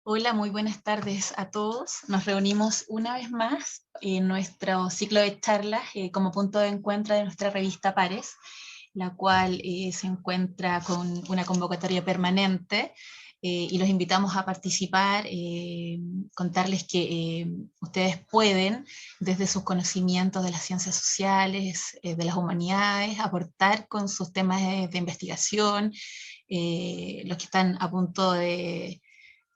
Hola, muy buenas tardes a todos. Nos reunimos una vez más en nuestro ciclo de charlas como punto de encuentro de nuestra revista Pares, la cual se encuentra con una convocatoria permanente y los invitamos a participar, contarles que ustedes pueden, desde sus conocimientos de las ciencias sociales, de las humanidades, aportar con sus temas de investigación, los que están a punto de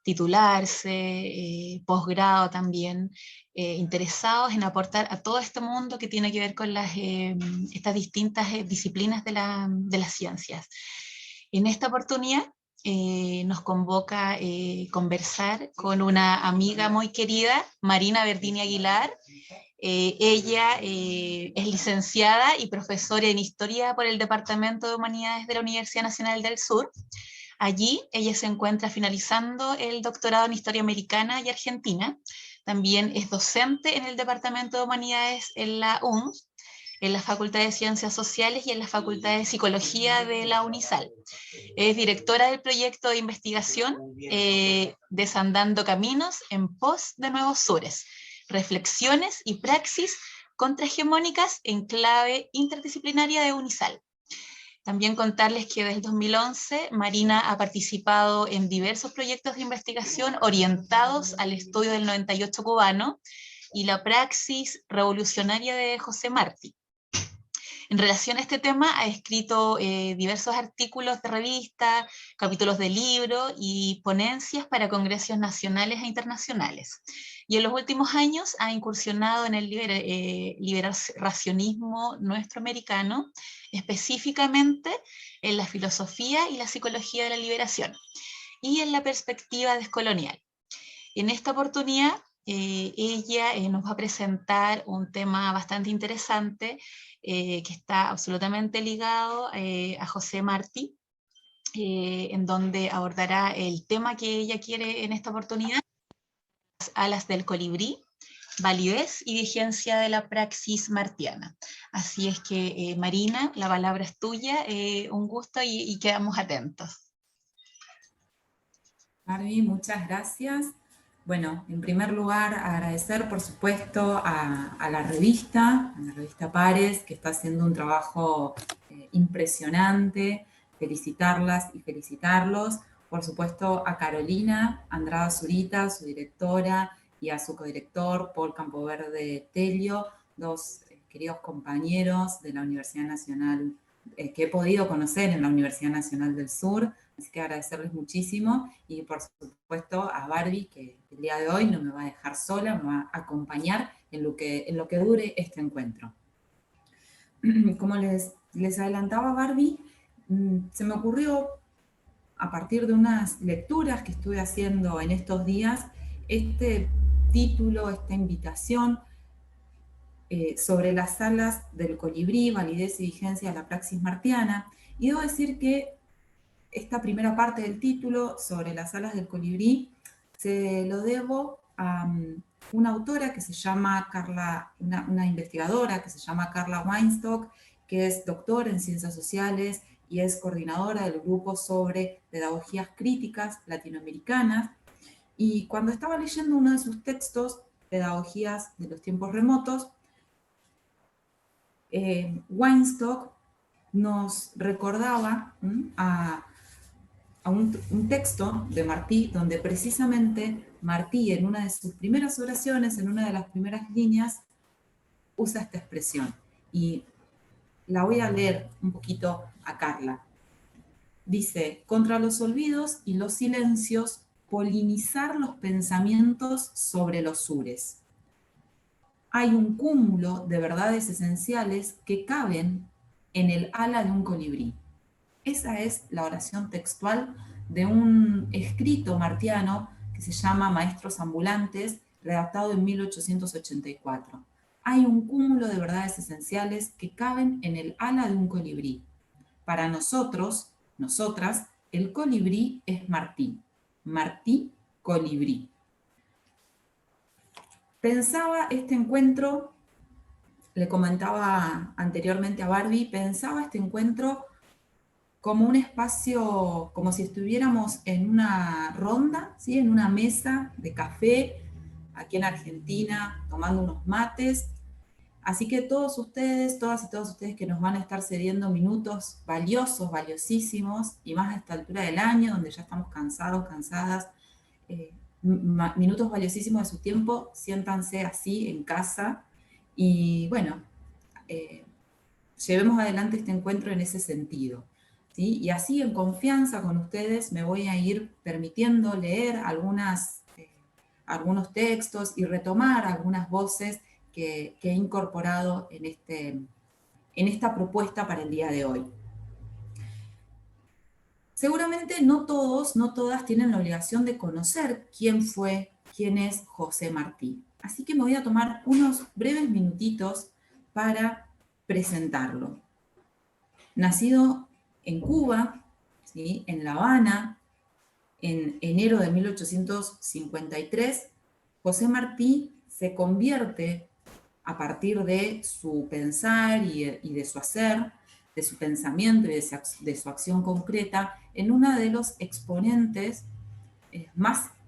titularse, posgrado también, interesados en aportar a todo este mundo que tiene que ver con estas distintas disciplinas de las ciencias. En esta oportunidad nos convoca conversar con una amiga muy querida, Marina Verdini Aguilar. Ella es licenciada y profesora en Historia por el Departamento de Humanidades de la Universidad Nacional del Sur. Allí ella se encuentra finalizando el doctorado en Historia Americana y Argentina. También es docente en el Departamento de Humanidades en la UNS, en la Facultad de Ciencias Sociales y en la Facultad de Psicología de la UNISAL. Es directora del proyecto de investigación Desandando Caminos en pos de Nuevos Sures, reflexiones y praxis contrahegemónicas en clave interdisciplinaria de UNISAL. También contarles que desde el 2011 Marina ha participado en diversos proyectos de investigación orientados al estudio del 98 cubano y la praxis revolucionaria de José Martí. En relación a este tema, ha escrito diversos artículos de revista, capítulos de libro y ponencias para congresos nacionales e internacionales. Y en los últimos años ha incursionado en el liberacionismo nuestro americano, específicamente en la filosofía y la psicología de la liberación, y en la perspectiva descolonial. En esta oportunidad, ella nos va a presentar un tema bastante interesante que está absolutamente ligado a José Martí, en donde abordará el tema que ella quiere en esta oportunidad, las alas del colibrí, validez y vigencia de la praxis martiana. Así es que, Marina, la palabra es tuya, un gusto y quedamos atentos. Barbie, muchas gracias. Bueno, en primer lugar, agradecer, por supuesto, a la revista Pares, que está haciendo un trabajo impresionante. Felicitarlas y felicitarlos. Por supuesto, a Carolina Andrada Zurita, su directora, y a su codirector, Paul Campoverde Tello, dos queridos compañeros de la Universidad Nacional, que he podido conocer en la Universidad Nacional del Sur. Así que agradecerles muchísimo y por supuesto a Barbie, que el día de hoy no me va a dejar sola, me va a acompañar en lo que dure este encuentro. Como les adelantaba Barbie, se me ocurrió a partir de unas lecturas que estuve haciendo en estos días, este título, esta invitación sobre las alas del colibrí, validez y vigencia de la praxis martiana. Y debo decir que esta primera parte del título sobre las alas del colibrí se lo debo a una autora que se llama una investigadora que se llama Carla Weinstock, que es doctora en ciencias sociales y es coordinadora del grupo sobre pedagogías críticas latinoamericanas. Y cuando estaba leyendo uno de sus textos, Pedagogías de los tiempos remotos, Weinstock nos recordaba a un texto de Martí, donde precisamente Martí, en una de sus primeras oraciones, en una de las primeras líneas, usa esta expresión. Y la voy a leer un poquito a Carla. Dice: contra los olvidos y los silencios, polinizar los pensamientos sobre los sures. Hay un cúmulo de verdades esenciales que caben en el ala de un colibrí. Esa es la oración textual de un escrito martiano que se llama Maestros Ambulantes, redactado en 1884. Hay un cúmulo de verdades esenciales que caben en el ala de un colibrí. Para nosotros, nosotras, el colibrí es Martí. Martí, colibrí. Pensaba este encuentro, le comentaba anteriormente a Barbie, pensaba este encuentro como un espacio, como si estuviéramos en una ronda, ¿sí? En una mesa de café, aquí en Argentina, tomando unos mates. Así que todos ustedes, todas y todos ustedes que nos van a estar cediendo minutos valiosos, valiosísimos, y más a esta altura del año, donde ya estamos cansados, cansadas, eh, minutos valiosísimos de su tiempo, siéntanse así en casa y bueno, eh, llevemos adelante este encuentro en ese sentido. ¿Sí? Y así en confianza con ustedes me voy a ir permitiendo leer algunos textos y retomar algunas voces que he incorporado en esta propuesta para el día de hoy. Seguramente no todos, no todas tienen la obligación de conocer quién es José Martí. Así que me voy a tomar unos breves minutitos para presentarlo. Nacido en Cuba, ¿sí? En La Habana, en enero de 1853, José Martí se convierte, a partir de su pensar y de su hacer, de su pensamiento y de su acción concreta, en uno de los exponentes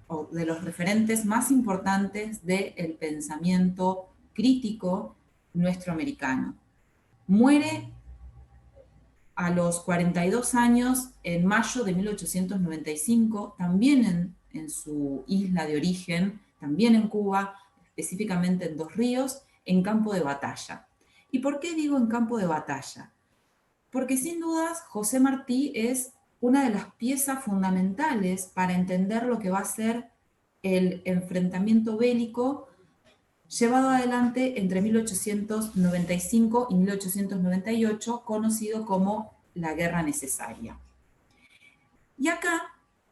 o de los referentes más importantes del pensamiento crítico nuestro americano. Muere a los 42 años, en mayo de 1895, también en su isla de origen, también en Cuba, específicamente en Dos Ríos, en campo de batalla. ¿Y por qué digo en campo de batalla? Porque sin dudas José Martí es una de las piezas fundamentales para entender lo que va a ser el enfrentamiento bélico llevado adelante entre 1895 y 1898, conocido como la Guerra Necesaria. Y acá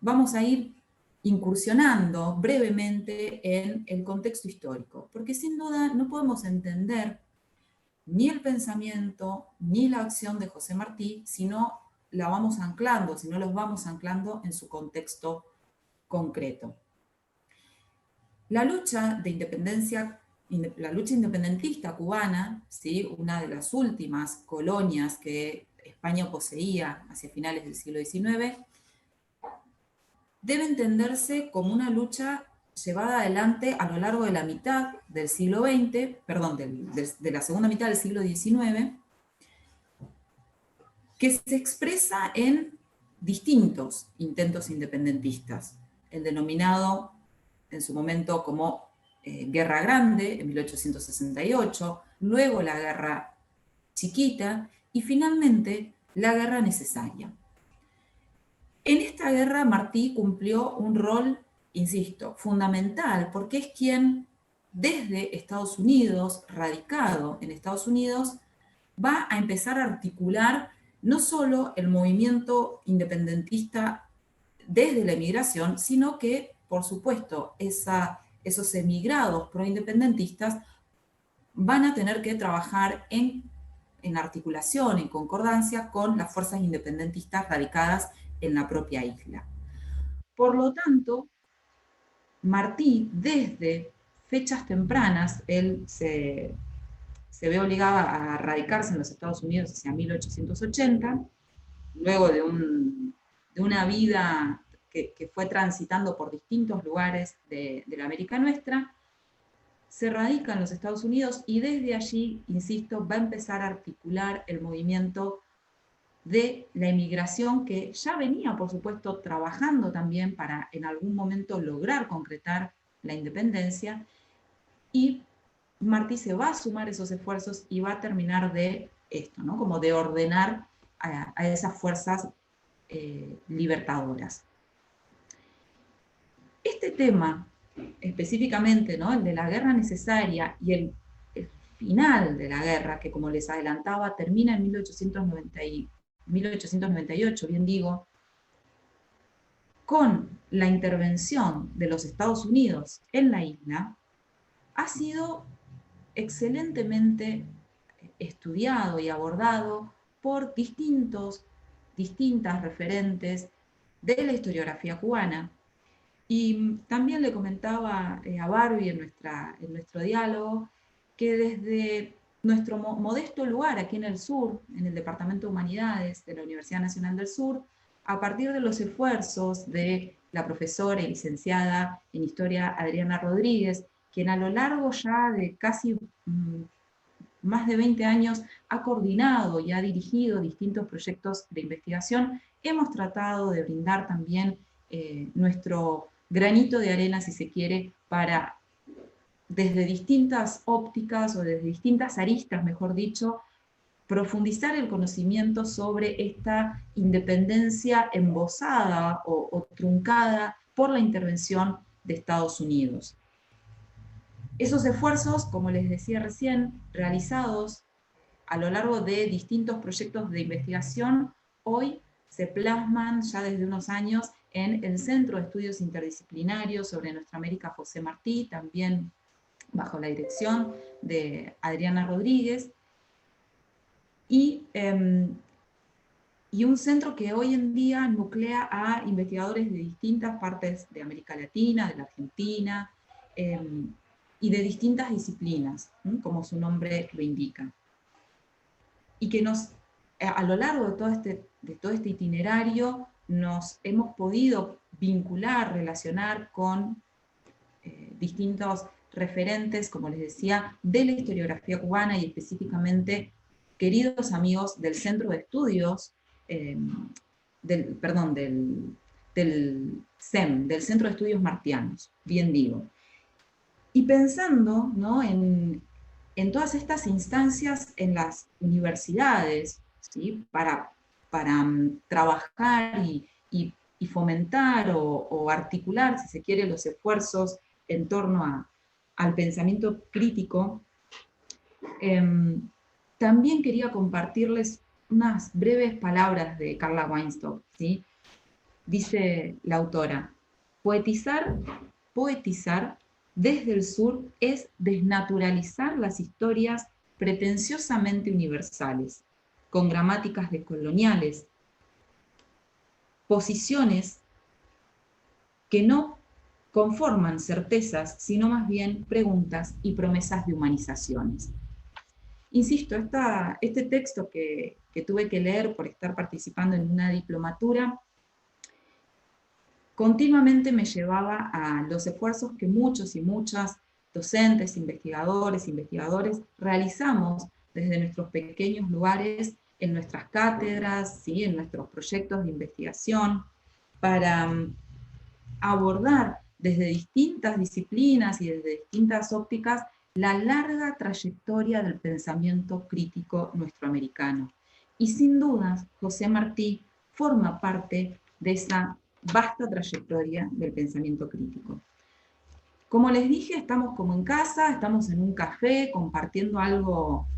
vamos a ir incursionando brevemente en el contexto histórico, porque sin duda no podemos entender ni el pensamiento ni la acción de José Martí si no la vamos anclando, si no los vamos anclando en su contexto concreto. La lucha de independencia, la lucha independentista cubana, ¿sí? Una de las últimas colonias que España poseía hacia finales del siglo XIX, debe entenderse como una lucha llevada adelante a lo largo de la mitad del siglo XX, perdón, de la segunda mitad del siglo XIX, que se expresa en distintos intentos independentistas. El denominado en su momento como Guerra Grande, en 1868, luego la Guerra Chiquita y finalmente la Guerra Necesaria. En esta guerra Martí cumplió un rol, insisto, fundamental, porque es quien desde Estados Unidos, radicado en Estados Unidos, va a empezar a articular no solo el movimiento independentista desde la emigración, sino que, por supuesto, esos emigrados proindependentistas van a tener que trabajar en articulación, en concordancia con las fuerzas independentistas radicadas en la propia isla. Por lo tanto, Martí, desde fechas tempranas, él se ve obligado a radicarse en los Estados Unidos hacia 1880, luego de una vida que fue transitando por distintos lugares de la América nuestra, se radica en los Estados Unidos y desde allí, insisto, va a empezar a articular el movimiento de la inmigración que ya venía, por supuesto, trabajando también para en algún momento lograr concretar la independencia, y Martí se va a sumar esos esfuerzos y va a terminar de esto, ¿no? Como de ordenar a esas fuerzas libertadoras. Este tema, específicamente, ¿no? El de la guerra necesaria y el final de la guerra, que como les adelantaba, termina en 1898, bien digo, con la intervención de los Estados Unidos en la isla, ha sido excelentemente estudiado y abordado por distintas referentes de la historiografía cubana. Y también le comentaba a Barbie en nuestro diálogo que desde nuestro modesto lugar aquí en el sur, en el Departamento de Humanidades de la Universidad Nacional del Sur, a partir de los esfuerzos de la profesora y licenciada en Historia Adriana Rodríguez, quien a lo largo ya de casi más de 20 años ha coordinado y ha dirigido distintos proyectos de investigación, hemos tratado de brindar también nuestro granito de arena, si se quiere, para desde distintas ópticas o desde distintas aristas, mejor dicho, profundizar el conocimiento sobre esta independencia embosada o truncada por la intervención de Estados Unidos. Esos esfuerzos, como les decía recién, realizados a lo largo de distintos proyectos de investigación, hoy se plasman ya desde unos años en el Centro de Estudios Interdisciplinarios sobre Nuestra América José Martí, también bajo la dirección de Adriana Rodríguez, y un centro que hoy en día nuclea a investigadores de distintas partes de América Latina, de la Argentina, y de distintas disciplinas, como su nombre lo indica. Y que nos, a lo largo de todo este itinerario, nos hemos podido vincular, relacionar con distintos referentes, como les decía, de la historiografía cubana y específicamente queridos amigos del Centro de Estudios, del CEM, del Centro de Estudios Martianos, bien digo. Y pensando, ¿no?, en todas estas instancias en las universidades, ¿sí?, para trabajar y fomentar o articular, si se quiere, los esfuerzos en torno al pensamiento crítico, también quería compartirles unas breves palabras de Carla Weinstock, ¿sí? Dice la autora: poetizar desde el sur es desnaturalizar las historias pretenciosamente universales, con gramáticas decoloniales, posiciones que no conforman certezas, sino más bien preguntas y promesas de humanizaciones. Insisto, este texto que tuve que leer por estar participando en una diplomatura, continuamente me llevaba a los esfuerzos que muchos y muchas docentes, investigadores realizamos desde nuestros pequeños lugares, en nuestras cátedras, ¿sí?, en nuestros proyectos de investigación, para abordar desde distintas disciplinas y desde distintas ópticas la larga trayectoria del pensamiento crítico nuestroamericano. Y sin dudas, José Martí forma parte de esa vasta trayectoria del pensamiento crítico. Como les dije, estamos como en casa, estamos en un café compartiendo algo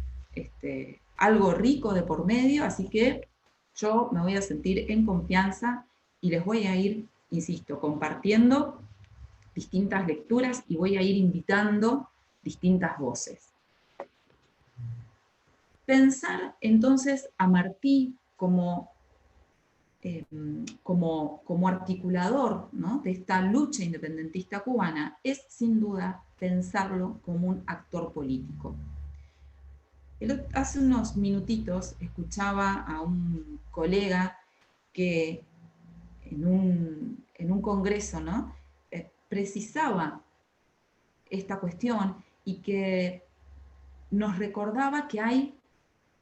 rico de por medio, así que yo me voy a sentir en confianza y les voy a ir, insisto, compartiendo distintas lecturas y voy a ir invitando distintas voces. Pensar entonces a Martí como articulador, ¿no?, de esta lucha independentista cubana es sin duda pensarlo como un actor político. Hace unos minutitos escuchaba a un colega que en un congreso, ¿no?, precisaba esta cuestión y que nos recordaba que hay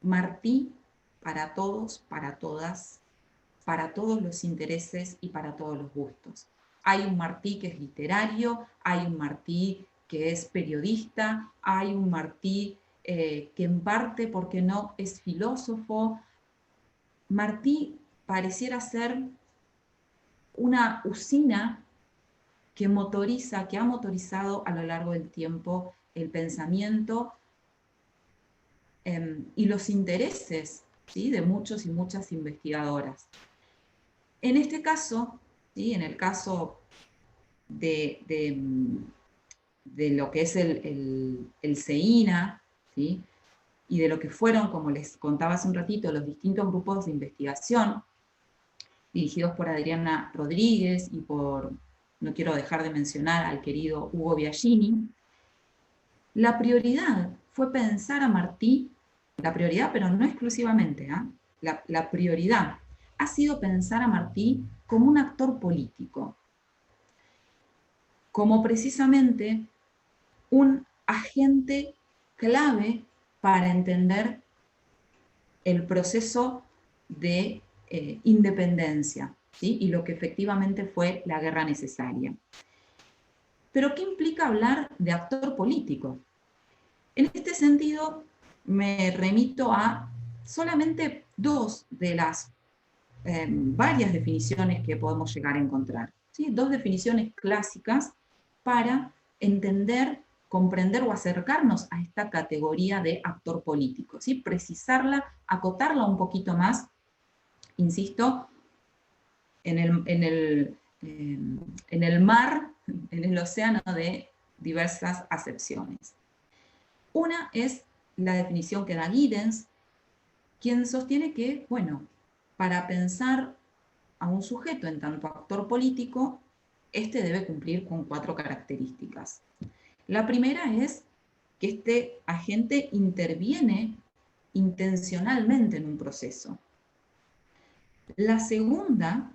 Martí para todos, para todas, para todos los intereses y para todos los gustos. Hay un Martí que es literario, hay un Martí que es periodista, hay un Martí que en parte, ¿por qué no?, es filósofo. Martí pareciera ser una usina que ha motorizado a lo largo del tiempo el pensamiento y los intereses, ¿sí?, de muchos y muchas investigadoras. En este caso, ¿sí?, en el caso de lo que es el CEINA, ¿sí?, y de lo que fueron, como les contaba hace un ratito, los distintos grupos de investigación dirigidos por Adriana Rodríguez y por, no quiero dejar de mencionar al querido Hugo Biagini, la prioridad fue pensar a Martí, la prioridad, pero no exclusivamente, la prioridad ha sido pensar a Martí como un actor político, como precisamente un agente clave para entender el proceso de independencia, ¿sí? Y lo que efectivamente fue la guerra necesaria. Pero ¿qué implica hablar de actor político? En este sentido, me remito a solamente dos de las varias definiciones que podemos llegar a encontrar, ¿sí? Dos definiciones clásicas para entender, comprender o acercarnos a esta categoría de actor político, ¿sí? Precisarla, acotarla un poquito más, insisto, en el mar, en el océano de diversas acepciones. Una es la definición que da Giddens, quien sostiene que, bueno, para pensar a un sujeto en tanto actor político, este debe cumplir con 4 características. La primera es que este agente interviene intencionalmente en un proceso. La segunda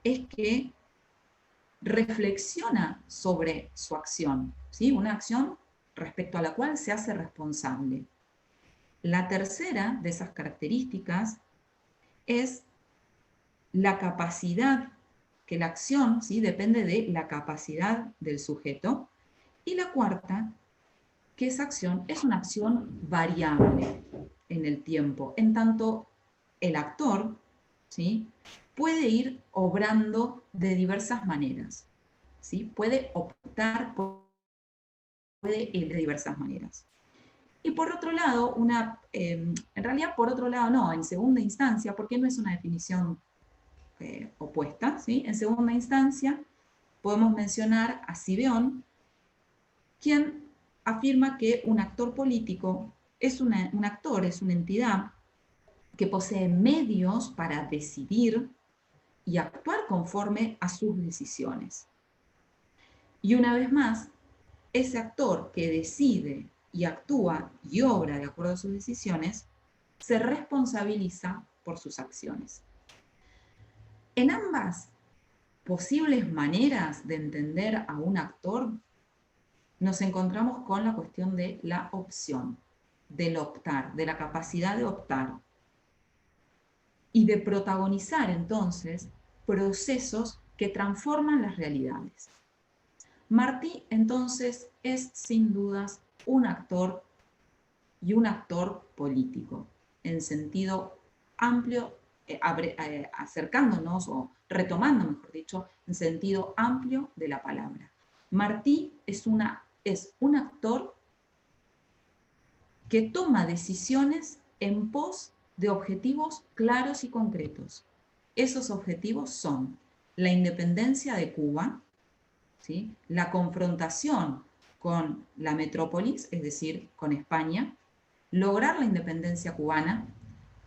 es que reflexiona sobre su acción, ¿sí? Una acción respecto a la cual se hace responsable. La tercera de esas características es la capacidad, que la acción, ¿sí? Depende de la capacidad del sujeto. Y la cuarta, que esa acción es una acción variable en el tiempo, en tanto el actor, ¿sí? Puede ir obrando de diversas maneras, ¿sí? Puede optar, puede ir de diversas maneras. Y por otro lado, en realidad por otro lado no, en segunda instancia, porque no es una definición opuesta, ¿sí? En segunda instancia podemos mencionar a Sibeón, quien afirma que un actor político es un actor, es una entidad que posee medios para decidir y actuar conforme a sus decisiones. Y una vez más, ese actor que decide y actúa y obra de acuerdo a sus decisiones, se responsabiliza por sus acciones. En ambas posibles maneras de entender a un actor, nos encontramos con la cuestión de la opción, del optar, de la capacidad de optar y de protagonizar entonces procesos que transforman las realidades. Martí entonces es sin dudas un actor y un actor político, en sentido amplio, acercándonos o retomando, mejor dicho, en sentido amplio de la palabra. Martí es un actor que toma decisiones en pos de objetivos claros y concretos. Esos objetivos son la independencia de Cuba, ¿sí? La confrontación con la metrópolis, es decir, con España, lograr la independencia cubana,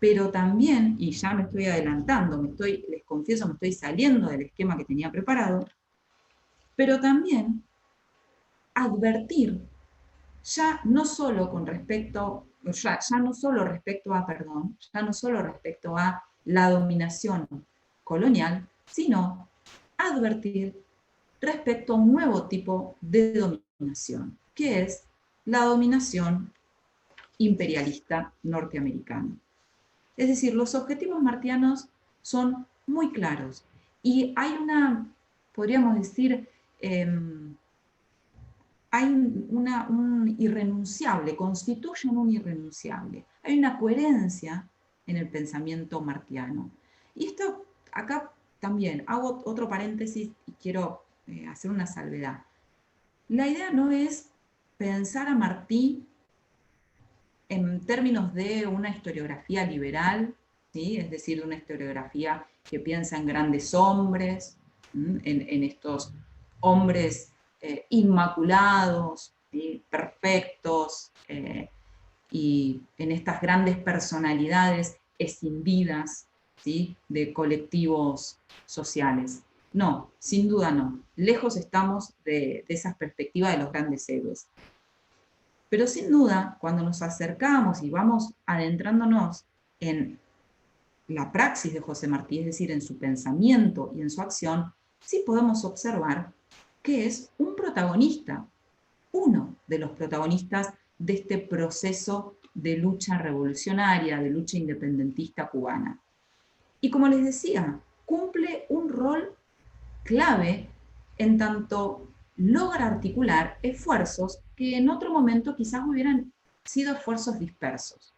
pero también, y ya me estoy adelantando, les confieso, me estoy saliendo del esquema que tenía preparado, pero también advertir, ya no solo respecto a la dominación colonial, sino advertir respecto a un nuevo tipo de dominación, que es la dominación imperialista norteamericana. Es decir, los objetivos martianos son muy claros y hay podríamos decir, hay un irrenunciable, constituyen un irrenunciable. Hay una coherencia en el pensamiento martiano. Y esto, acá también hago otro paréntesis y quiero hacer una salvedad. La idea no es pensar a Martí en términos de una historiografía liberal, ¿sí? Es decir, de una historiografía que piensa en grandes hombres, en estos hombres inmaculados, ¿sí? Perfectos, y en estas grandes personalidades escindidas, ¿sí? De colectivos sociales. No, sin duda no. Lejos estamos de esas perspectivas de los grandes héroes. Pero sin duda, cuando nos acercamos y vamos adentrándonos en la praxis de José Martí, es decir, en su pensamiento y en su acción, sí podemos observar que es un protagonista, uno de los protagonistas de este proceso de lucha revolucionaria, de lucha independentista cubana. Y como les decía, cumple un rol clave en tanto logra articular esfuerzos que en otro momento quizás hubieran sido esfuerzos dispersos.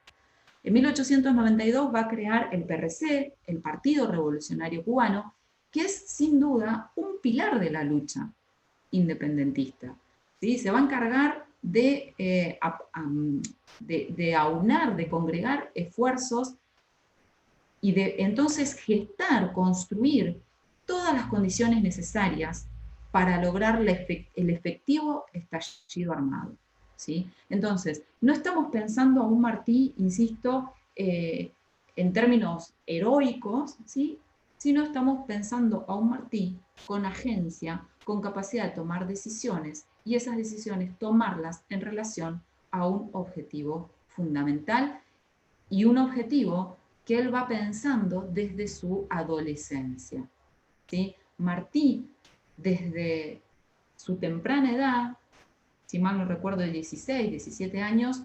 En 1892 va a crear el PRC, el Partido Revolucionario Cubano, que es sin duda un pilar de la lucha independentista. ¿Sí? Se va a encargar de aunar, de congregar esfuerzos y de entonces gestar, construir todas las condiciones necesarias para lograr el efectivo estallido armado. ¿Sí? Entonces, no estamos pensando a un Martí, insisto, en términos heroicos, ¿sí? Sino estamos pensando a un Martí con agencia, con capacidad de tomar decisiones, y esas decisiones tomarlas en relación a un objetivo fundamental, y un objetivo que él va pensando desde su adolescencia. ¿Sí? Martí, desde su temprana edad, si mal no recuerdo, de 16, 17 años,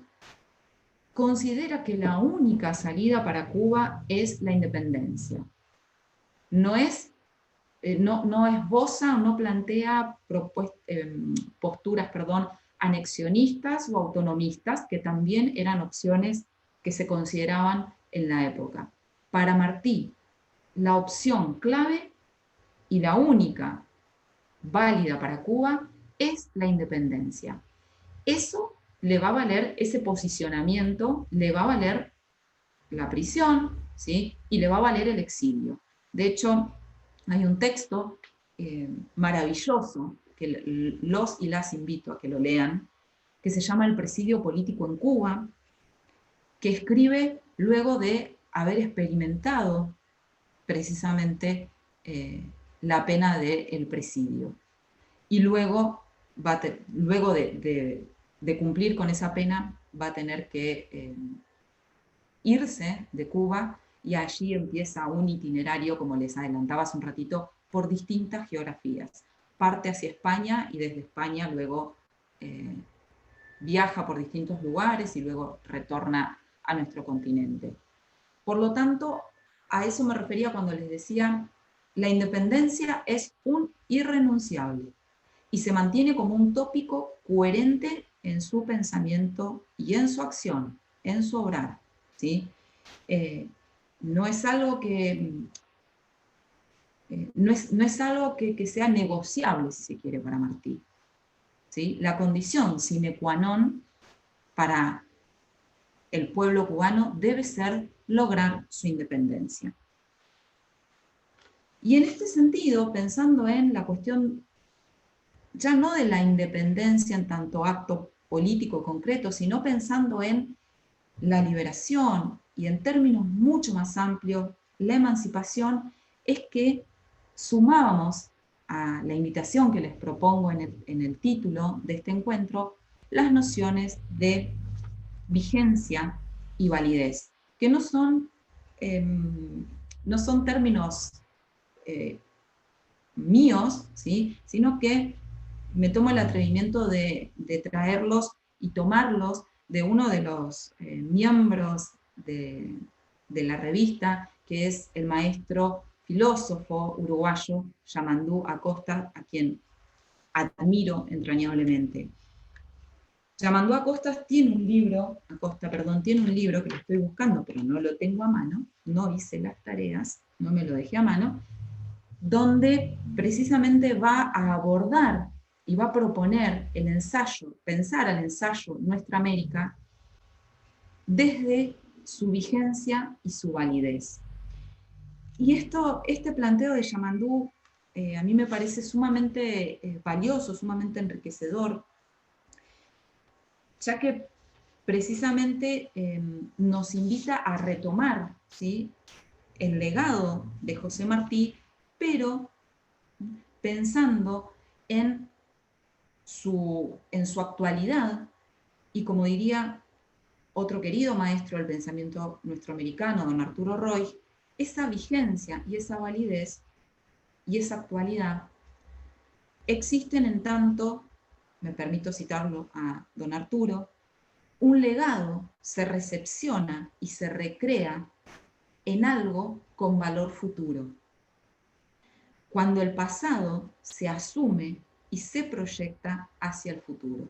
considera que la única salida para Cuba es la independencia. No esboza o no plantea posturas, anexionistas o autonomistas, que también eran opciones que se consideraban en la época. Para Martí, la opción clave y la única válida para Cuba es la independencia. Eso le va a valer, ese posicionamiento le va a valer la prisión, ¿sí? Y le va a valer el exilio. De hecho, hay un texto maravilloso que los y las invito a que lo lean, que se llama El presidio político en Cuba, que escribe luego de haber experimentado precisamente la pena del presidio. Y luego, luego de cumplir con esa pena, va a tener que irse de Cuba, y allí empieza un itinerario, como les adelantaba hace un ratito, por distintas geografías. Parte hacia España y desde España luego viaja por distintos lugares y luego retorna a nuestro continente. Por lo tanto, a eso me refería cuando les decía, la independencia es un irrenunciable y se mantiene como un tópico coherente en su pensamiento y en su acción, en su obrar, ¿sí? No es algo que no es algo que sea negociable, si se quiere, para Martí, ¿sí? La condición sine qua non para el pueblo cubano debe ser lograr su independencia. Y en este sentido, pensando en la cuestión ya no de la independencia en tanto acto político concreto, sino pensando en la liberación y en términos mucho más amplios, la emancipación, es que sumábamos a la invitación que les propongo en el título de este encuentro, las nociones de vigencia y validez, que no son términos míos, ¿sí? Sino que me tomo el atrevimiento de traerlos y tomarlos de uno de los miembros de la revista, que es el maestro filósofo uruguayo Yamandú Acosta, a quien admiro entrañablemente. Yamandú Acosta tiene un libro que lo estoy buscando, pero no lo tengo a mano, no hice las tareas, no me lo dejé a mano, donde precisamente va a abordar y va a proponer el ensayo, pensar al ensayo Nuestra América desde su vigencia y su validez. Y este planteo de Yamandú a mí me parece sumamente valioso, sumamente enriquecedor, ya que precisamente nos invita a retomar, ¿sí?, el legado de José Martí, pero pensando en su actualidad Y como diría otro querido maestro del pensamiento nuestroamericano, don Arturo Roy, esa vigencia y esa validez y esa actualidad existen en tanto, me permito citarlo a don Arturo, un legado se recepciona y se recrea en algo con valor futuro. Cuando el pasado se asume y se proyecta hacia el futuro.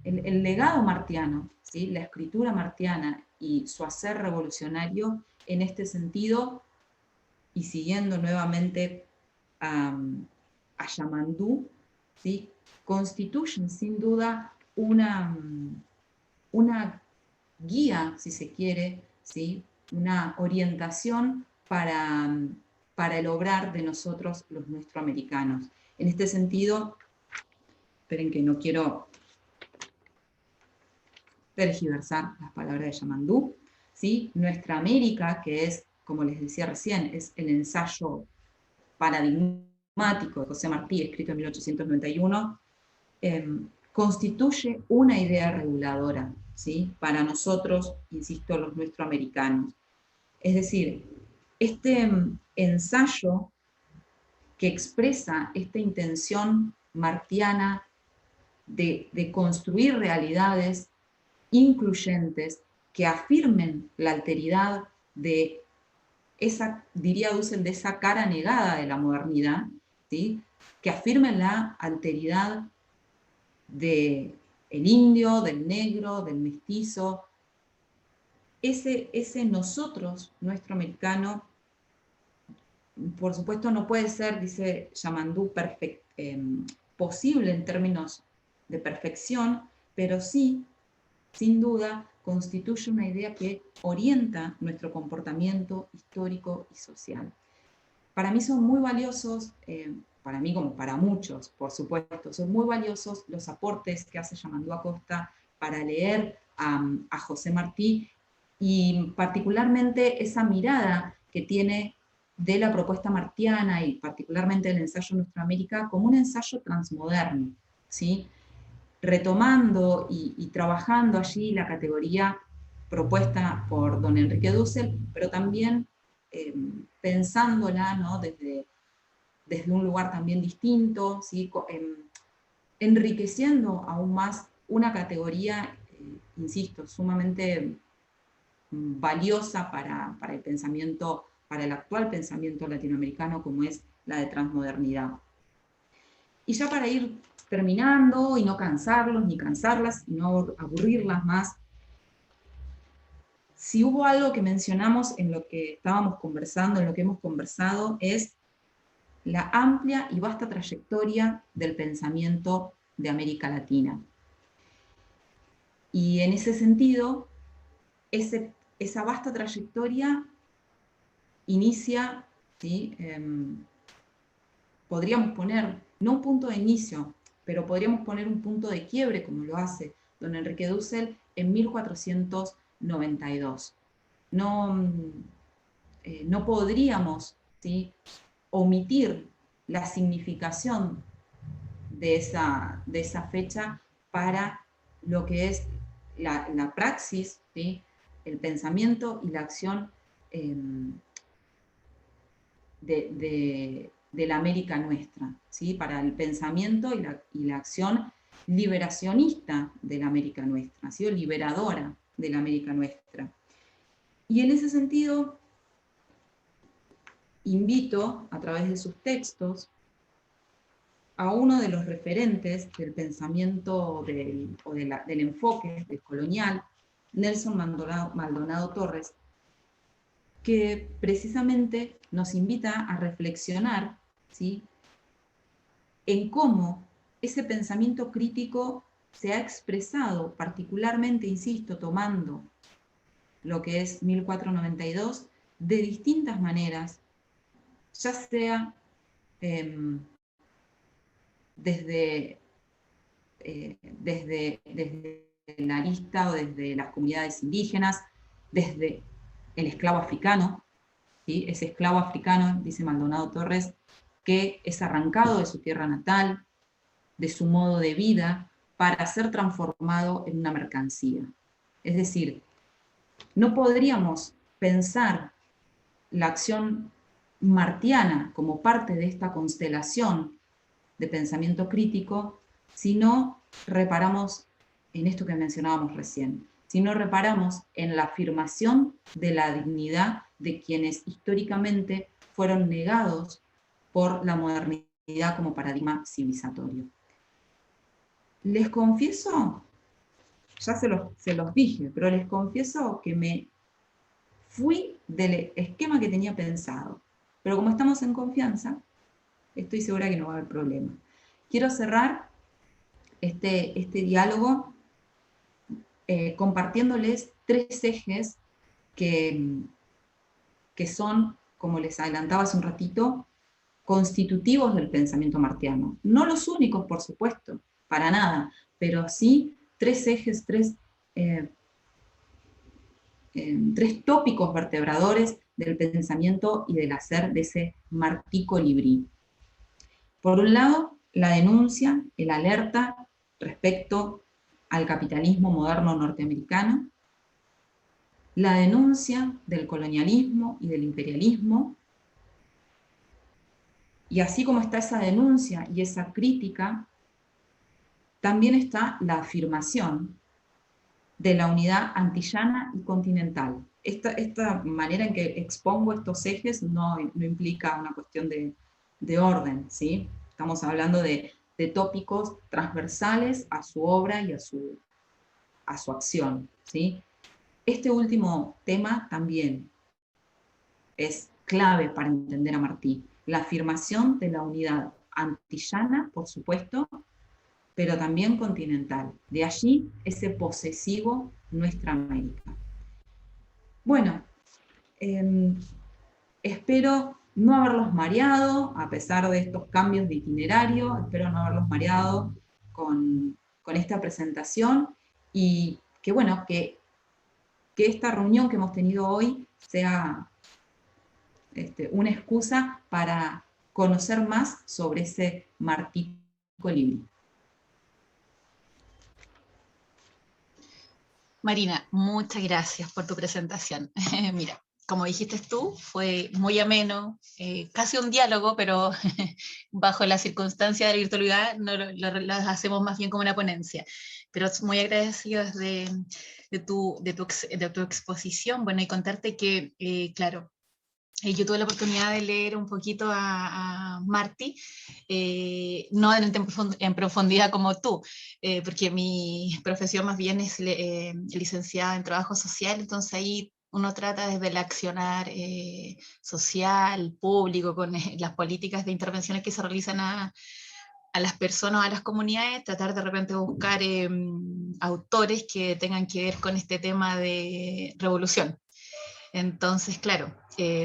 El legado martiano, ¿sí? La escritura martiana y su hacer revolucionario en este sentido, y siguiendo nuevamente a Yamandú, ¿sí? Constituyen sin duda una guía, si se quiere, ¿sí? Una orientación para el obrar de nosotros los nuestroamericanos. En este sentido, esperen que no quiero tergiversar las palabras de Yamandú, ¿sí? Nuestra América, que es, como les decía recién, es el ensayo paradigmático de José Martí, escrito en 1891, constituye una idea reguladora, ¿sí? Para nosotros, insisto, los nuestroamericanos. Es decir, este ensayo que expresa esta intención martiana de construir realidades incluyentes que afirmen la alteridad de esa, diría Dussel, de esa cara negada de la modernidad, ¿sí? Que afirmen la alteridad del indio, del negro, del mestizo. Ese nosotros, nuestro americano, por supuesto no puede ser, dice Yamandú, posible en términos de perfección, pero sí, sin duda, constituye una idea que orienta nuestro comportamiento histórico y social. Para mí son muy valiosos, para mí como para muchos, por supuesto, son muy valiosos los aportes que hace Yamandú Acosta para leer a José Martí, y particularmente esa mirada que tiene de la propuesta martiana y particularmente del ensayo Nuestroamérica como un ensayo transmoderno, ¿sí? Retomando y trabajando allí la categoría propuesta por don Enrique Dussel, pero también pensándola, ¿no? desde un lugar también distinto, ¿sí? Enriqueciendo aún más una categoría, insisto, sumamente valiosa para el pensamiento, para el actual pensamiento latinoamericano, como es la de transmodernidad. Y ya para ir terminando y no cansarlos ni cansarlas y no aburrirlas más, si hubo algo que mencionamos en lo que estábamos conversando, en lo que hemos conversado, es la amplia y vasta trayectoria del pensamiento de América Latina. Y en ese sentido, esa vasta trayectoria inicia, ¿sí? Podríamos poner, no un punto de inicio, pero podríamos poner un punto de quiebre, como lo hace don Enrique Dussel en 1492. No podríamos, ¿sí? omitir la significación de esa fecha para lo que es la praxis, ¿sí? El pensamiento y la acción de la América nuestra, ¿sí? Para el pensamiento y la acción liberacionista de la América nuestra, ¿sí? O liberadora de la América nuestra. Y en ese sentido, invito a través de sus textos a uno de los referentes del pensamiento del enfoque descolonial, Nelson Maldonado Torres, que precisamente nos invita a reflexionar, ¿sí? en cómo ese pensamiento crítico se ha expresado, particularmente, insisto, tomando lo que es 1492, de distintas maneras, ya sea desde la arista o desde las comunidades indígenas, desde el esclavo africano, ¿sí? Ese esclavo africano, dice Maldonado Torres, que es arrancado de su tierra natal, de su modo de vida para ser transformado en una mercancía. Es decir, no podríamos pensar la acción martiana como parte de esta constelación de pensamiento crítico si no reparamos en esto que mencionábamos recién, si no reparamos en la afirmación de la dignidad de quienes históricamente fueron negados por la modernidad como paradigma civilizatorio. Les confieso, ya se los dije, pero les confieso que me fui del esquema que tenía pensado. Pero como estamos en confianza, estoy segura que no va a haber problema. Quiero cerrar este diálogo compartiéndoles 3 ejes que son, como les adelantaba hace un ratito, constitutivos del pensamiento martiano. No los únicos, por supuesto, para nada, pero sí 3 ejes, 3 tópicos vertebradores del pensamiento y del hacer de ese Martí Colibrí. Por un lado, la denuncia, el alerta respecto al capitalismo moderno norteamericano, la denuncia del colonialismo y del imperialismo, y así como está esa denuncia y esa crítica, también está la afirmación de la unidad antillana y continental. Esta manera en que expongo estos ejes no implica una cuestión de orden, ¿sí? Estamos hablando de tópicos transversales a su obra y a su acción, ¿sí? Este último tema también es clave para entender a Martí. La afirmación de la unidad antillana, por supuesto, pero también continental. De allí ese posesivo Nuestra América. Bueno, espero no haberlos mareado, a pesar de estos cambios de itinerario, espero no haberlos mareado con esta presentación y que bueno, que esta reunión que hemos tenido hoy sea una excusa para conocer más sobre ese Martí Colibrí. Marina, muchas gracias por tu presentación. Mira, como dijiste tú, fue muy ameno, casi un diálogo, pero bajo la circunstancia de la virtualidad lo hacemos más bien como una ponencia. Pero muy agradecidos de tu exposición. Bueno, y contarte que, claro, yo tuve la oportunidad de leer un poquito a Martí, no en profundidad como tú, porque mi profesión más bien es licenciada en trabajo social, entonces ahí uno trata desde el accionar social, público, con las políticas de intervenciones que se realizan a las personas, a las comunidades, tratar de repente buscar autores que tengan que ver con este tema de revolución. Entonces, claro,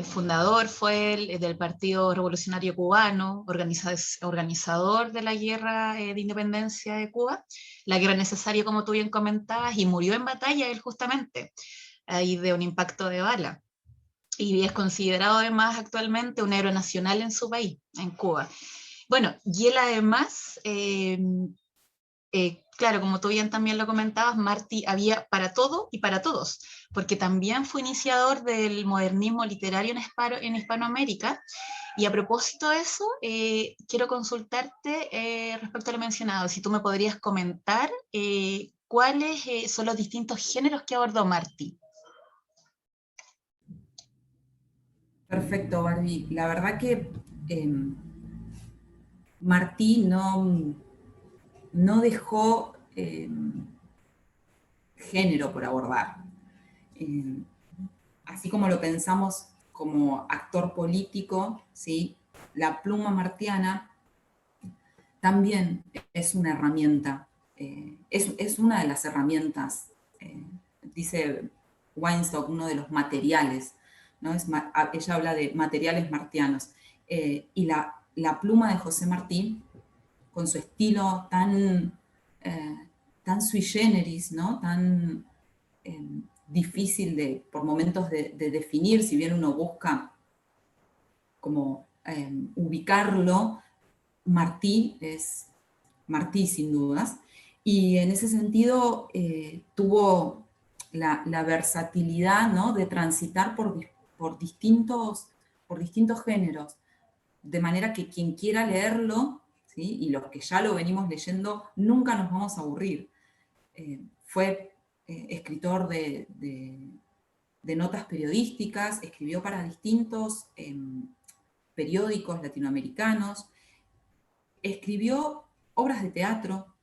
fundador fue del Partido Revolucionario Cubano, organizador de la guerra de independencia de Cuba, la guerra necesaria, como tú bien comentabas, y murió en batalla él justamente, ahí de un impacto de bala. Y es considerado además actualmente un héroe nacional en su país, en Cuba. Bueno, y él además claro, como tú bien también lo comentabas, Martí había para todo y para todos, porque también fue iniciador del modernismo literario en Hispanoamérica. Y a propósito de eso, quiero consultarte respecto a lo mencionado, si tú me podrías comentar cuáles son los distintos géneros que abordó Martí. Perfecto, Barbie. La verdad que Martí no dejó género por abordar. Eh, Así como lo pensamos como actor político, ¿sí? La pluma martiana también es una herramienta, es una de las herramientas, dice Weinstock, uno de los materiales, ¿no? Ella habla de materiales martianos. Y la pluma de José Martí, con su estilo tan sui generis, ¿no? Tan difícil por momentos de definir, si bien uno busca como ubicarlo, Martí es Martí, sin dudas, y en ese sentido tuvo la versatilidad, ¿no?, de transitar por distintos géneros, de manera que quien quiera leerlo, ¿sí?, y los que ya lo venimos leyendo, nunca nos vamos a aburrir. Fue escritor de notas periodísticas, escribió para distintos periódicos latinoamericanos, escribió obras de teatro,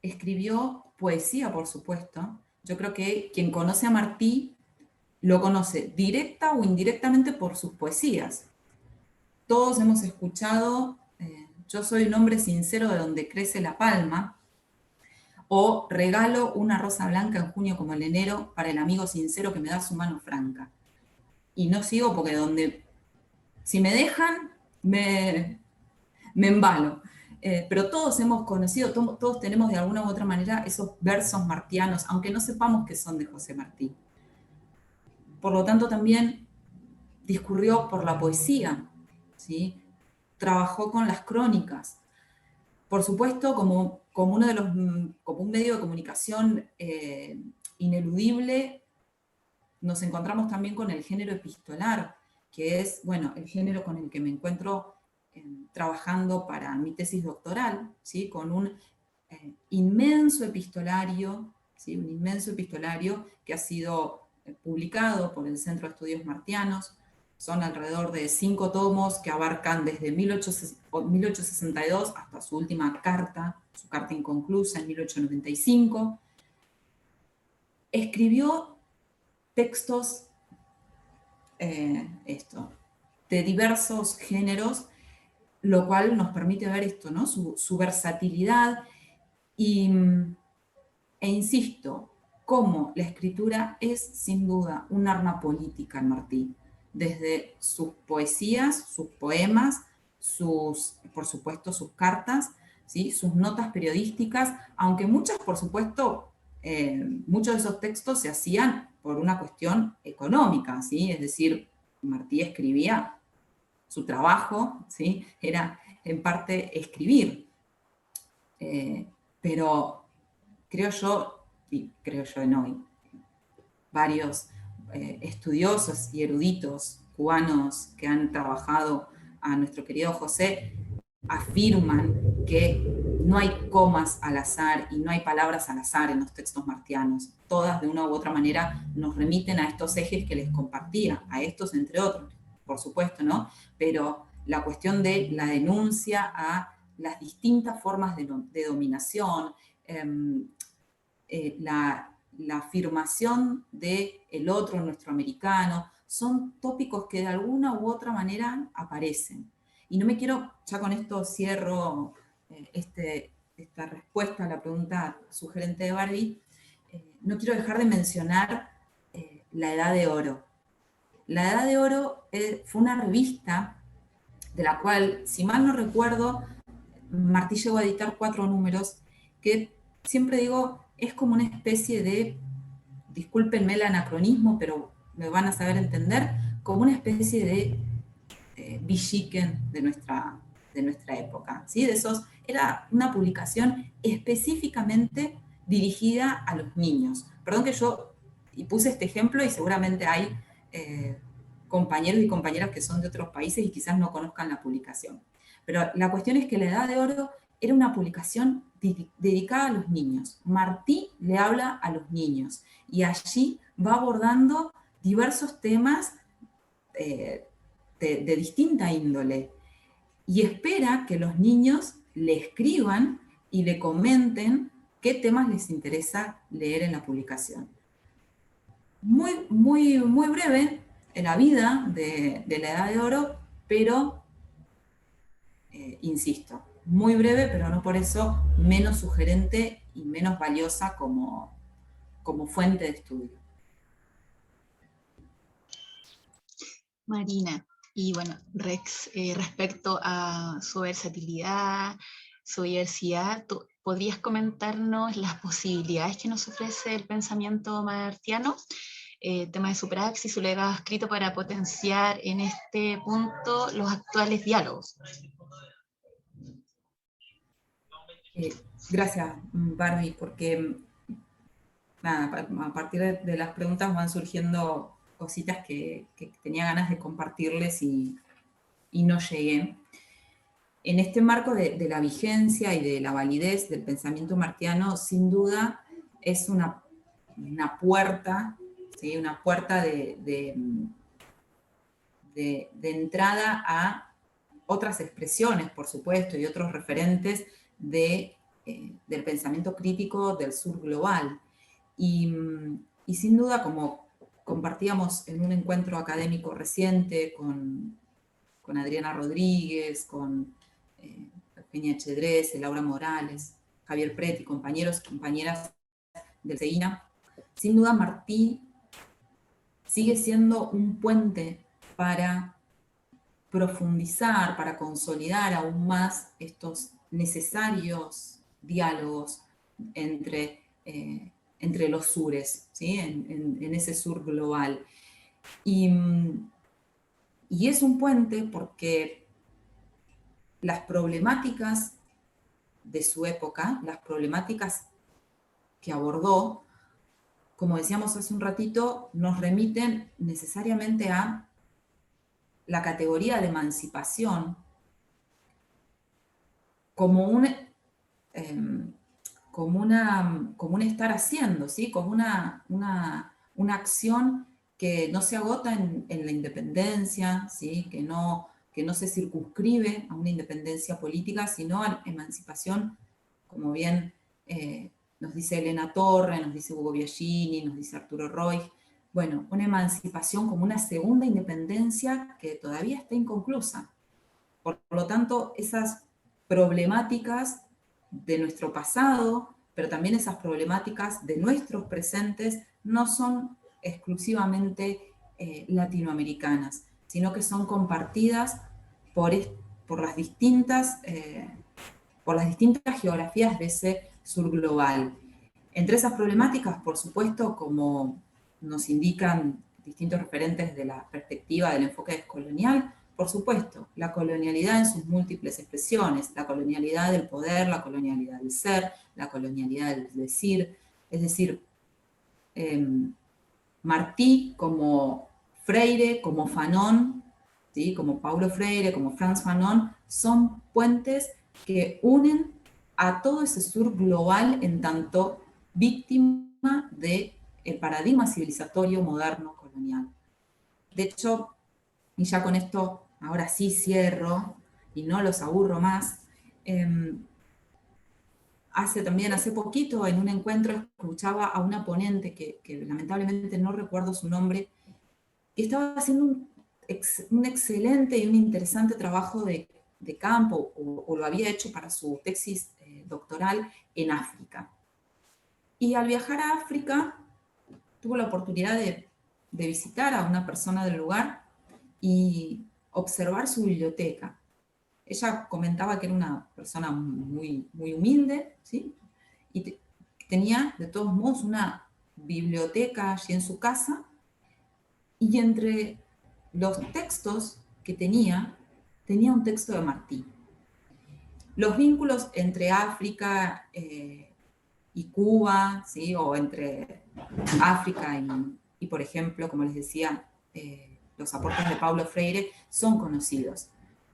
escribió poesía, por supuesto. Yo creo que quien conoce a Martí lo conoce directa o indirectamente por sus poesías. Todos hemos escuchado Yo soy un hombre sincero de donde crece la palma, o Regalo una rosa blanca en junio como el enero para el amigo sincero que me da su mano franca. Y no sigo porque si me dejan, me embalo. Pero todos hemos conocido, todos tenemos de alguna u otra manera esos versos martianos, aunque no sepamos que son de José Martí. Por lo tanto, también discurrió por la poesía, ¿sí? Trabajó con las crónicas. Por supuesto, como un medio de comunicación ineludible, nos encontramos también con el género epistolar, que es, bueno, el género con el que me encuentro trabajando para mi tesis doctoral, ¿sí?, con un inmenso epistolario, ¿sí?, un inmenso epistolario que ha sido publicado por el Centro de Estudios Martianos. Son alrededor de 5 tomos que abarcan desde 1862 hasta su última carta, su carta inconclusa en 1895. Escribió textos de diversos géneros, lo cual nos permite ver esto, ¿no?, su versatilidad e insisto, cómo la escritura es sin duda un arma política en Martí, desde sus poesías, sus poemas, por supuesto, sus cartas, ¿sí?, sus notas periodísticas, aunque muchas, por supuesto, muchos de esos textos se hacían por una cuestión económica, ¿sí?, es decir, Martí escribía, su trabajo, ¿sí?, era en parte escribir, pero creo yo no, varios estudiosos y eruditos cubanos que han trabajado a nuestro querido José afirman que no hay comas al azar y no hay palabras al azar en los textos martianos. Todas, de una u otra manera, nos remiten a estos ejes que les compartía, a estos entre otros, por supuesto, ¿no? Pero la cuestión de la denuncia a las distintas formas de dominación, la afirmación del otro nuestro americano, son tópicos que de alguna u otra manera aparecen. Y no me quiero, ya con esto cierro esta respuesta a la pregunta sugerente de Barbie, no quiero dejar de mencionar La Edad de Oro. La Edad de Oro fue una revista de la cual, si mal no recuerdo, Martí llegó a editar 4 números, que siempre digo, es como una especie de, discúlpenme el anacronismo, pero me van a saber entender, como una especie de Villiquen de nuestra época, ¿sí? Era una publicación específicamente dirigida a los niños. Perdón que yo puse este ejemplo y seguramente hay compañeros y compañeras que son de otros países y quizás no conozcan la publicación. Pero la cuestión es que La Edad de Oro era una publicación dedicada a los niños. Martí le habla a los niños y allí va abordando diversos temas de distinta índole y espera que los niños le escriban y le comenten qué temas les interesa leer en la publicación. Muy, muy, muy breve en la vida de La Edad de Oro, pero, insisto, muy breve, pero no por eso menos sugerente y menos valiosa como fuente de estudio. Marina, y bueno, Rex, respecto a su versatilidad, su diversidad, ¿podrías comentarnos las posibilidades que nos ofrece el pensamiento martiano? Tema de su praxis, su legado escrito para potenciar en este punto los actuales diálogos. Gracias, Barbie, porque nada, a partir de las preguntas van surgiendo cositas que tenía ganas de compartirles y no llegué. En este marco de la vigencia y de la validez del pensamiento martiano, sin duda es una puerta, ¿sí? Una puerta de entrada a otras expresiones, por supuesto, y otros referentes del pensamiento crítico del sur global. Y sin duda, como compartíamos en un encuentro académico reciente con Adriana Rodríguez, con Eugenia Chedrés, Laura Morales, Javier Preti, compañeros y compañeras del CEINA, sin duda Martí sigue siendo un puente para profundizar, para consolidar aún más estos necesarios diálogos entre los sures, ¿sí? En ese sur global. Y es un puente porque las problemáticas de su época, las problemáticas que abordó, como decíamos hace un ratito, nos remiten necesariamente a la categoría de emancipación como como un estar haciendo, ¿sí? Como una acción que no se agota en la independencia, ¿sí? Que no se circunscribe a una independencia política, sino a emancipación, como bien nos dice Elena Torre, nos dice Hugo Biagini, nos dice Arturo Roig. Bueno, una emancipación como una segunda independencia que todavía está inconclusa. Por lo tanto, esas problemáticas de nuestro pasado, pero también esas problemáticas de nuestros presentes, no son exclusivamente latinoamericanas, sino que son compartidas por las distintas geografías de ese sur global. Entre esas problemáticas, por supuesto, como nos indican distintos referentes de la perspectiva del enfoque descolonial, por supuesto, la colonialidad en sus múltiples expresiones, la colonialidad del poder, la colonialidad del ser, la colonialidad del decir, es decir, Martí como Freire, como Fanon, ¿sí? Como Paulo Freire, como Franz Fanon, son puentes que unen a todo ese sur global en tanto víctima del paradigma civilizatorio moderno colonial. De hecho, y ya con esto, ahora sí cierro y no los aburro más, hace poquito en un encuentro escuchaba a una ponente que lamentablemente no recuerdo su nombre, que estaba haciendo un excelente y un interesante trabajo de campo, o lo había hecho para su tesis doctoral en África. Y al viajar a África, tuvo la oportunidad de visitar a una persona del lugar y observar su biblioteca. Ella comentaba que era una persona muy, muy humilde, ¿sí? Y tenía, de todos modos, una biblioteca allí en su casa, y entre los textos que tenía un texto de Martí. Los vínculos entre África y Cuba, ¿sí? O entre África y, por ejemplo, como les decía, los aportes de Paulo Freire son conocidos,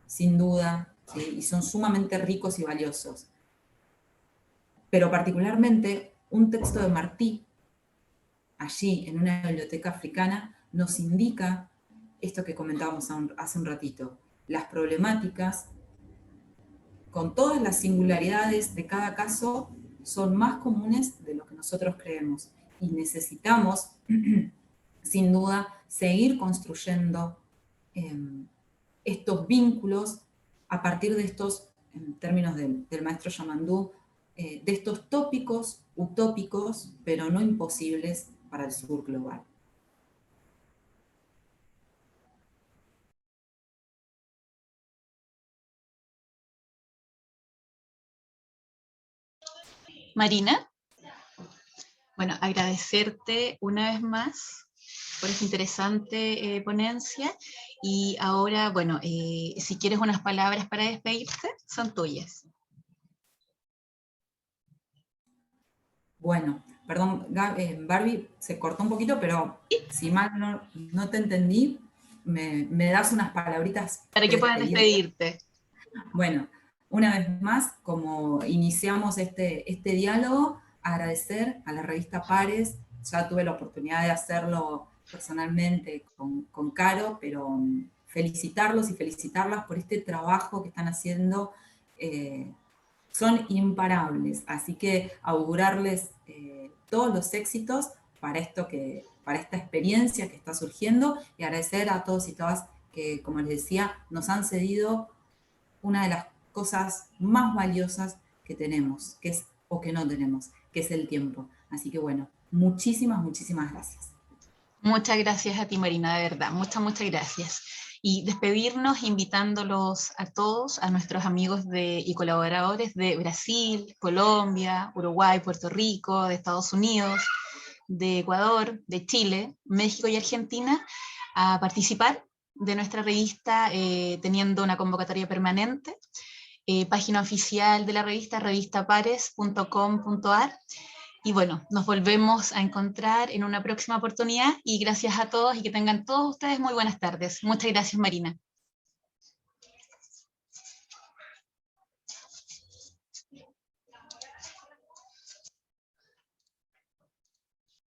sin duda, ¿sí? Y son sumamente ricos y valiosos. Pero particularmente un texto de Martí, allí en una biblioteca africana, nos indica esto que comentábamos hace un ratito, las problemáticas, con todas las singularidades de cada caso, son más comunes de lo que nosotros creemos. Y necesitamos, sin duda, seguir construyendo estos vínculos a partir de estos, en términos del maestro Yamandú, de estos tópicos utópicos, pero no imposibles para el sur global. Marina, bueno, agradecerte una vez más por esta interesante ponencia, y ahora, bueno, si quieres unas palabras para despedirte, son tuyas. Bueno, perdón, Barbie, se cortó un poquito, pero si mal no te entendí, me das unas palabritas Para de que puedas despedida. despedirte. Bueno, una vez más, como iniciamos este diálogo, agradecer a la revista Pares. Ya tuve la oportunidad de hacerlo personalmente con Caro, pero felicitarlos y felicitarlas por este trabajo que están haciendo. Son imparables, así que augurarles todos los éxitos para esta experiencia que está surgiendo, y agradecer a todos y todas que, como les decía, nos han cedido una de las cosas más valiosas que tenemos, que es, o que no tenemos, que es el tiempo. Así que bueno, muchísimas, muchísimas gracias. Muchas gracias a ti, Marina, de verdad. Muchas, muchas gracias. Y despedirnos invitándolos a todos, a nuestros amigos y colaboradores de Brasil, Colombia, Uruguay, Puerto Rico, de Estados Unidos, de Ecuador, de Chile, México y Argentina, a participar de nuestra revista, teniendo una convocatoria permanente. Página oficial de la revista, revistapares.com.ar. Y bueno, nos volvemos a encontrar en una próxima oportunidad, y gracias a todos y que tengan todos ustedes muy buenas tardes. Muchas gracias, Marina.